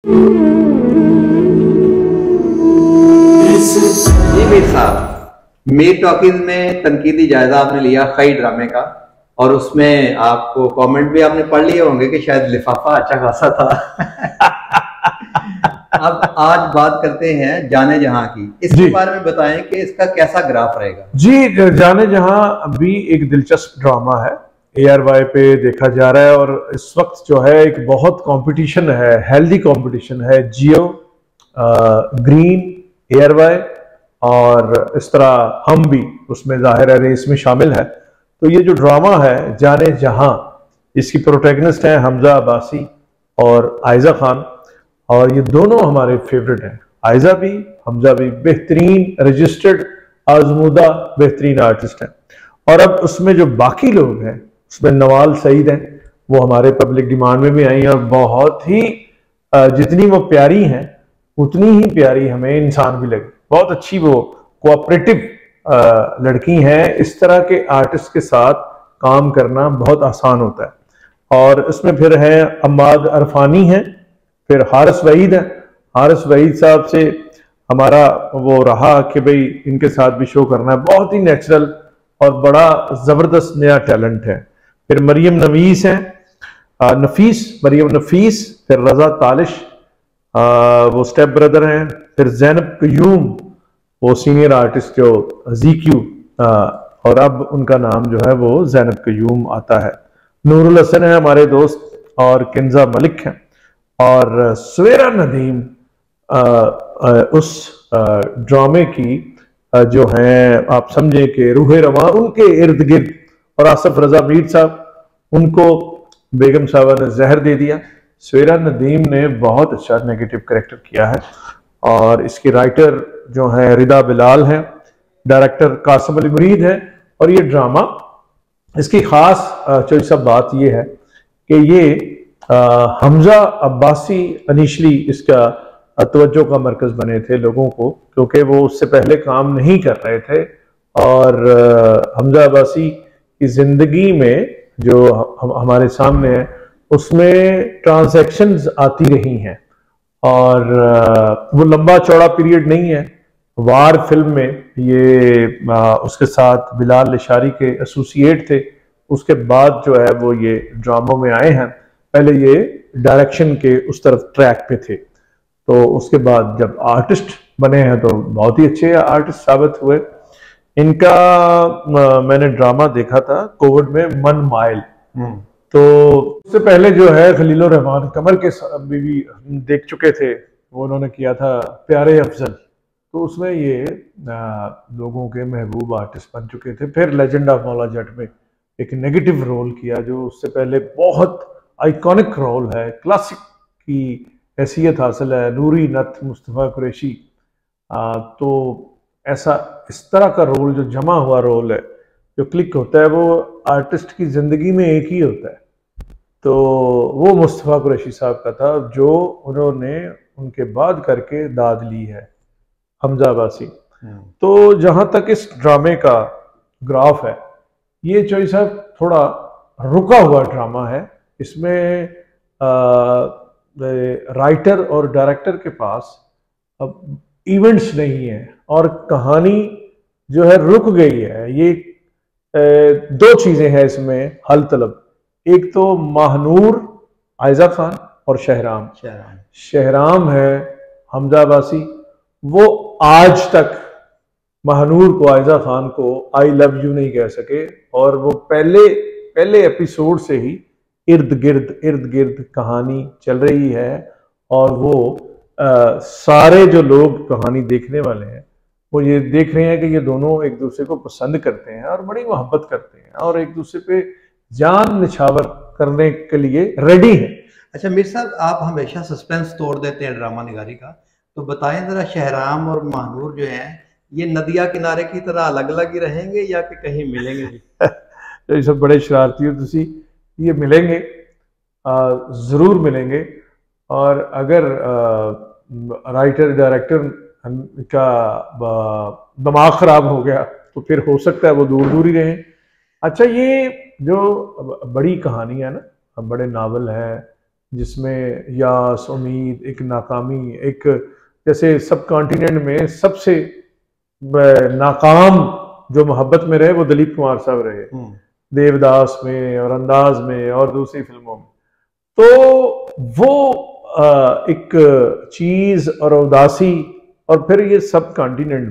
जी मीर साहब, मीर टॉकीज में तनकीदी जायजा आपने लिया खई ड्रामे का, और उसमें आपको कमेंट भी आपने पढ़ लिए होंगे कि शायद लिफाफा अच्छा खासा था। अब आज बात करते हैं जाने जहां की। इसके बारे में बताएं कि इसका कैसा ग्राफ रहेगा। जी, जाने जहां भी एक दिलचस्प ड्रामा है, ARY पे देखा जा रहा है और इस वक्त जो है एक बहुत कंपटीशन है, हेल्दी कंपटीशन है। जियो, ग्रीन, ARY और इस तरह हम भी उसमें जाहिर है रेस में शामिल है। तो ये जो ड्रामा है जाने जहां, इसकी प्रोटैगनिस्ट हैं हमजा अब्बासी और आयजा खान, और ये दोनों हमारे फेवरेट हैं। आयजा भी, हमजा भी बेहतरीन रजिस्टर्ड आजमूदा बेहतरीन आर्टिस्ट हैं। और अब उसमें जो बाकी लोग हैं, उसमें नवाल सईद हैं, वो हमारे पब्लिक डिमांड में भी आई हैं और बहुत ही जितनी वो प्यारी हैं उतनी ही प्यारी हमें इंसान भी लगे। बहुत अच्छी वो कोऑपरेटिव लड़की हैं। इस तरह के आर्टिस्ट के साथ काम करना बहुत आसान होता है। और इसमें फिर हैं अम्माद अरफानी हैं, फिर हारिस वहीद है। हारिस वहीद साहब से हमारा वो रहा कि भाई इनके साथ भी शो करना है। बहुत ही नेचुरल और बड़ा ज़बरदस्त नया टैलेंट है। फिर मरियम नवीस हैं, मरियम नफीस, फिर रजा तालिश, वो स्टेप ब्रदर हैं। फिर जैनब कयूम, वो सीनियर आर्टिस्ट जो ZQ, और अब उनका नाम जो है वो जैनब कयूम आता है। नूरुल हसन है हमारे दोस्त, और किंजा मलिक हैं, और सवेरा नदीम उस ड्रामे की जो हैं आप समझें कि रूहे रवां उनके इर्द गिर्द, और आसफ रजा मीर साहब, उनको बेगम साहबा ने जहर दे दिया। सवेरा नदीम ने बहुत अच्छा नेगेटिव कैरेक्टर किया है, और इसकी राइटर जो है रिदा बिलाल हैं, डायरेक्टर कासिम अली मुरीद है। और ये ड्रामा, इसकी खास चोई सब बात ये है कि ये हमजा अब्बासी इनिशली इसका तवज्जो का मरकज बने थे लोगों को, क्योंकि वो उससे पहले काम नहीं कर रहे थे। और हमजा अब्बासी की जिंदगी में जो हमारे सामने है उसमें ट्रांजैक्शंस आती रही हैं, और वो लंबा चौड़ा पीरियड नहीं है। वार फिल्म में ये उसके साथ बिलाल लिशारी के एसोसिएट थे। उसके बाद जो है वो ये ड्रामों में आए हैं। पहले ये डायरेक्शन के उस तरफ ट्रैक पे थे, तो उसके बाद जब आर्टिस्ट बने हैं तो बहुत ही अच्छे आर्टिस्ट साबित हुए। इनका मैंने ड्रामा देखा था कोविड में, मन माइल। तो उससे पहले जो है खलीलुर रहमान कमर के भी देख चुके थे, वो उन्होंने किया था प्यारे अफजल। तो उसमें ये लोगों के महबूब आर्टिस्ट बन चुके थे। फिर लेजेंड ऑफ मौला जट में एक नेगेटिव रोल किया, जो उससे पहले बहुत आइकॉनिक रोल है, क्लासिक की हैसियत हासिल है, नूरी नथ मुस्तफ़ा कुरैशी। तो ऐसा इस तरह का रोल जो जमा हुआ रोल है, जो क्लिक होता है, वो आर्टिस्ट की ज़िंदगी में एक ही होता है। तो वो मुस्तफ़ा कुरैशी साहब का था, जो उन्होंने उनके बाद करके दाद ली है, हमजा अब्बासी। तो जहां तक इस ड्रामे का ग्राफ है, ये चोई साहब थोड़ा रुका हुआ ड्रामा है। इसमें राइटर और डायरेक्टर के पास अब इवेंट्स नहीं है, और कहानी जो है रुक गई है। ये दो चीजें हैं इसमें हल तलब। एक तो महानूर आयजा खान और शहराम है हमजा अब्बासी। वो आज तक महानूर को, आयजा खान को आई लव यू नहीं कह सके, और वो पहले एपिसोड से ही इर्द गिर्द कहानी चल रही है। और वो सारे जो लोग कहानी देखने वाले हैं वो ये देख रहे हैं कि ये दोनों एक दूसरे को पसंद करते हैं और बड़ी मोहब्बत करते हैं, और एक दूसरे पे जान निछावर करने के लिए रेडी हैं। अच्छा मीर साहब, आप हमेशा सस्पेंस तोड़ देते हैं ड्रामा निगारी का, तो बताएं जरा, शहराम और महानूर जो हैं ये नदिया किनारे की तरह अलग अलग ही रहेंगे या कि कहीं मिलेंगे भी? तो ये सब बड़े शरारती हो तुसी, ये मिलेंगे, जरूर मिलेंगे। और अगर राइटर डायरेक्टर का दिमाग खराब हो गया तो फिर हो सकता है वो दूर दूर ही रहें। अच्छा, ये जो बड़ी कहानी है ना, बड़े नावल है, जिसमें यास, उम्मीद, एक नाकामी, एक जैसे सब कॉन्टिनेंट में सबसे नाकाम जो मोहब्बत में रहे वो दिलीप कुमार साहब रहे, देवदास में और अंदाज में और दूसरी फिल्मों में। तो वो एक चीज और उदासी, और फिर ये सब कॉन्टिनेंट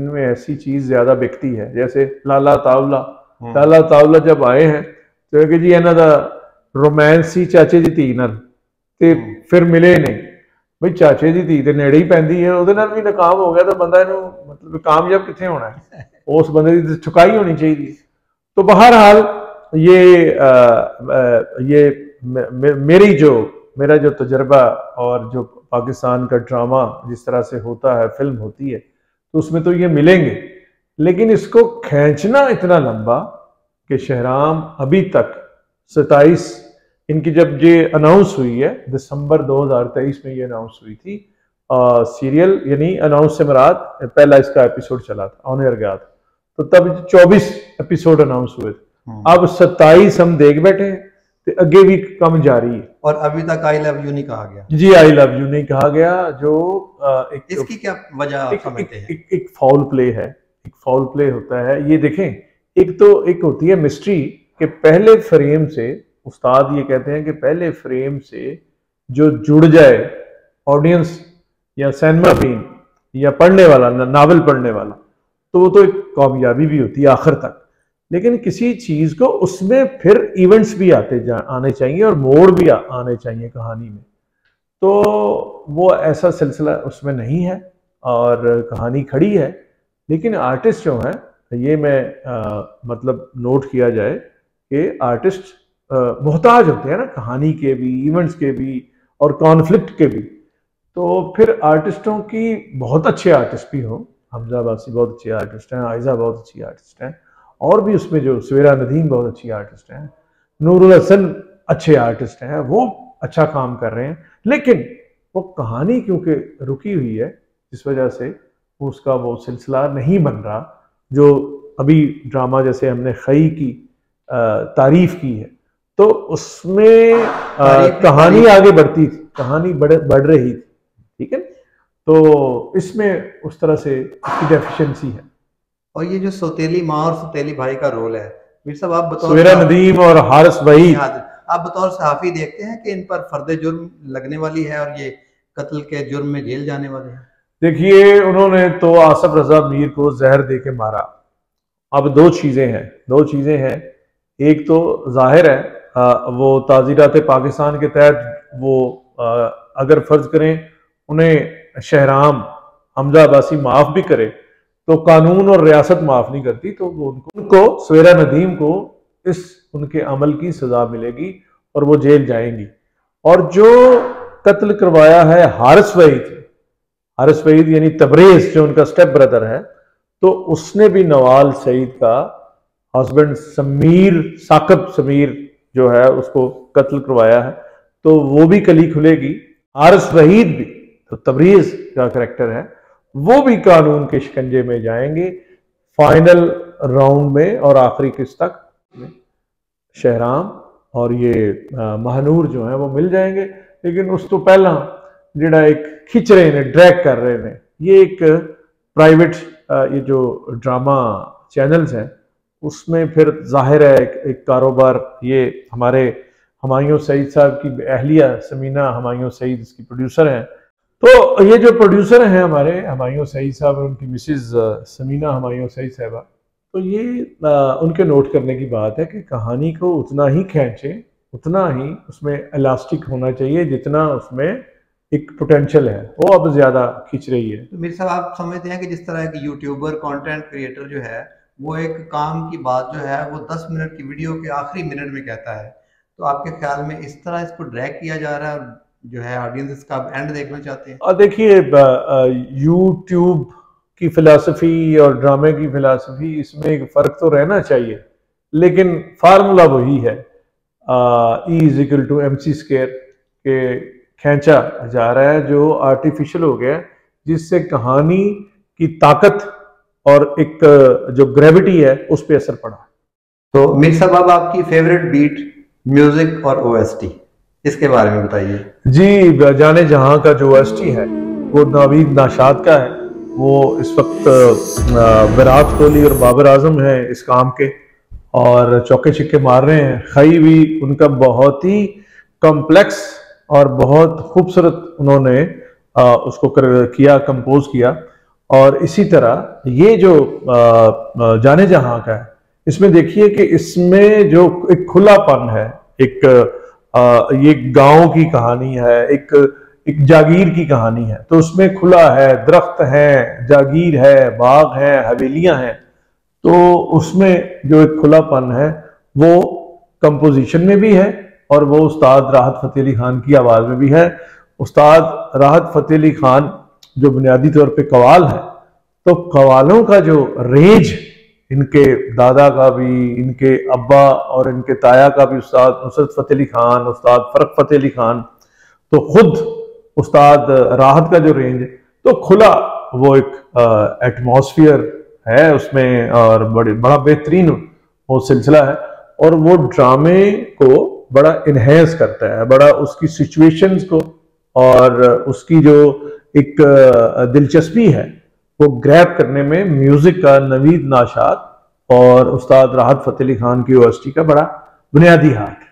में ऐसी चीज ज्यादा बिकती है, जैसे लाला तावला जब आए हैं तो कि जी इन्हों का रोमांस सी चाचे की धी नाल, ते फिर मिले नहीं भाई, चाचे की धी तो नेड़े ही पैंदी है, ਉਹਦੇ ਨਾਲ भी नाकाम हो गया तो बंदा इनू मतलब कामयाब कितने होना है, उस बंदे की चुकाई होनी चाहिए। तो बहरहाल मेरा जो तजर्बा और जो पाकिस्तान का ड्रामा जिस तरह से होता है, फिल्म होती है, तो उसमें तो ये मिलेंगे, लेकिन इसको खींचना इतना लंबा कि शहराम अभी तक 27 इनकी जब ये अनाउंस हुई है, दिसंबर 2023 में ये अनाउंस हुई थी, सीरियल यानी अनाउंस से मुराद पहला इसका एपिसोड चला था, ऑन एयर गया था, तो तब 24 एपिसोड अनाउंस हुए थे। अब 27 हम देख बैठे हैं, तो अगे भी कम जारी है, और अभी तक आई लव यू नहीं कहा गया। जी, आई लव यू नहीं कहा गया, जो इसकी क्या वजह आप समझते हैं? एक फाउल प्ले है, एक फाउल प्ले होता है। ये देखें, एक होती है मिस्ट्री कि पहले फ्रेम से, उस्ताद ये कहते हैं कि पहले फ्रेम से जो जुड़ जाए ऑडियंस या सिनेमा बीन या पढ़ने वाला, नावल पढ़ने वाला, तो वो तो एक कामयाबी भी होती है आखिर तक। लेकिन किसी चीज को उसमें फिर इवेंट्स भी आने चाहिए और मोड़ भी आने चाहिए कहानी में, तो वो ऐसा सिलसिला उसमें नहीं है और कहानी खड़ी है। लेकिन आर्टिस्ट जो है, ये मैं मतलब नोट किया जाए कि आर्टिस्ट मोहताज होते हैं ना कहानी के भी, इवेंट्स के भी और कॉन्फ्लिक्ट के भी। तो फिर आर्टिस्टों की, बहुत अच्छे आर्टिस्ट भी हों, हमजा अब्बासी बहुत अच्छे आर्टिस्ट हैं, आयजा बहुत अच्छी आर्टिस्ट हैं, और भी उसमें जो सवेरा नदीम बहुत अच्छी आर्टिस्ट हैं, नूरुल हसन अच्छे आर्टिस्ट हैं, वो अच्छा काम कर रहे हैं, लेकिन वो कहानी क्योंकि रुकी हुई है, जिस वजह से उसका वो सिलसिला नहीं बन रहा। जो अभी ड्रामा जैसे हमने खई की तारीफ की है, तो उसमें कहानी आगे बढ़ती थी, कहानी बढ़ रही थी, ठीक है। तो इसमें उस तरह से इसकी डेफिशिएंसी है। और ये जो सौतेली माँ और सौतेली भाई का रोल है, मीर साहब आप बतौर सवेरा नदीम और हारिस वहीद, आप बतौर सहाफी देखते हैं कि इन पर फर्द जुर्म लगने वाली है और ये कत्ल के जुर्म में जेल जाने वाले हैं? देखिए, उन्होंने तो आसफ रजा मीर को जहर दे के मारा। अब दो चीजें हैं, एक तो जाहिर है वो ताज़ीरात पाकिस्तान के तहत वो अगर फर्ज करें उन्हें शहराम हमजा अब्बासी माफ भी करे तो कानून और रियासत माफ नहीं करती, तो उनको सवेरा नदीम को इस उनके अमल की सजा मिलेगी और वो जेल जाएंगी। और जो कत्ल करवाया है हारिस वहीद यानी तबरेज, जो उनका स्टेप ब्रदर है, तो उसने भी नवाल सईद का हस्बैंड साकब समीर जो है उसको कत्ल करवाया है, तो वो भी कली खुलेगी। हारिस वहीद भी, तो तबरेज का करैक्टर है, वो भी कानून के शिकंजे में जाएंगे फाइनल राउंड में, और आखिरी किस्त तक शहराम और ये महानूर जो है वो मिल जाएंगे। लेकिन उस तो पहला जिहड़ा एक खिंच रहे ने, ड्रैग कर रहे ने, ये एक प्राइवेट ये जो ड्रामा चैनल्स हैं उसमें फिर जाहिर है एक कारोबार, ये हमारे हुमायूं सईद साहब की अहलिया समीना हुमायूं सईद इसकी प्रोड्यूसर हैं। तो ये जो प्रोड्यूसर हैं हमारे हुमायूं सईद साहब और उनकी मिसेज समीना हुमायूं सईद साहबा, तो ये उनके नोट करने की बात है कि कहानी को उतना ही खींचे, उतना ही उसमें इलास्टिक होना चाहिए जितना उसमें एक पोटेंशियल है, वो अब ज्यादा खींच रही है। तो मेरे साहब आप समझते हैं कि जिस तरह की यूट्यूबर कंटेंट क्रिएटर जो है वो एक काम की बात जो है वो 10 मिनट की वीडियो के आखिरी मिनट में कहता है, तो आपके ख्याल में इस तरह इसको ड्रैग किया जा रहा है और जो है ऑडियंस इसका एंड देखना चाहते हैं? और देखिए, यूट्यूब की फिलॉसफी और ड्रामे की फिलॉसफी, इसमें एक फ़र्क तो रहना चाहिए, लेकिन फार्मूला वही है, E=MC² के खींचा जा रहा है, जो आर्टिफिशियल हो गया, जिससे कहानी की ताकत और एक जो ग्रेविटी है उस पर असर पड़ा। तो मीर साहब, अब आपकी फेवरेट बीट, म्यूजिक और OST? इसके बारे में बताइए। जी, जाने जहां का जो ओएसटी है वो नावीद नाशाद का है। वो इस वक्त विराट कोहली और बाबर आजम है इस काम के, और चौके छिक्के मार रहे हैं। खई भी उनका बहुत ही कॉम्प्लेक्स और बहुत खूबसूरत उन्होंने उसको किया, कंपोज किया। और इसी तरह ये जो जाने जहां का है, इसमें देखिए कि इसमें जो एक खुलापन है, एक ये गांव की कहानी है, एक जागीर की कहानी है। तो उसमें खुला है, दरख्त है, जागीर है, बाग है, हवेलियां हैं। तो उसमें जो एक खुलापन है वो कंपोजिशन में भी है, और वो उस्ताद राहत फ़तेह अली खान की आवाज़ में भी है। उस्ताद राहत फ़तेह अली खान जो बुनियादी तौर पे कवाल है, तो कवालों का जो रेंज, इनके दादा का भी, इनके अब्बा और इनके ताया का भी, उस्ताद नुसरत फ़तेह अली खान, उस्ताद फ़र्क फ़तेह अली खान, तो खुद उस्ताद राहत का जो रेंज है, तो खुला वो एक एटमॉस्फेयर है उसमें, और बड़ा बेहतरीन वो सिलसिला है। और वो ड्रामे को बड़ा इन्हेंस करता है, बड़ा उसकी सिचुएशंस को और उसकी जो एक दिलचस्पी है वो ग्रैब करने में म्यूजिक का नवीद नाशाद और उस्ताद राहत फ़तेह अली खान की ओएसटी का बड़ा बुनियादी हाथ है।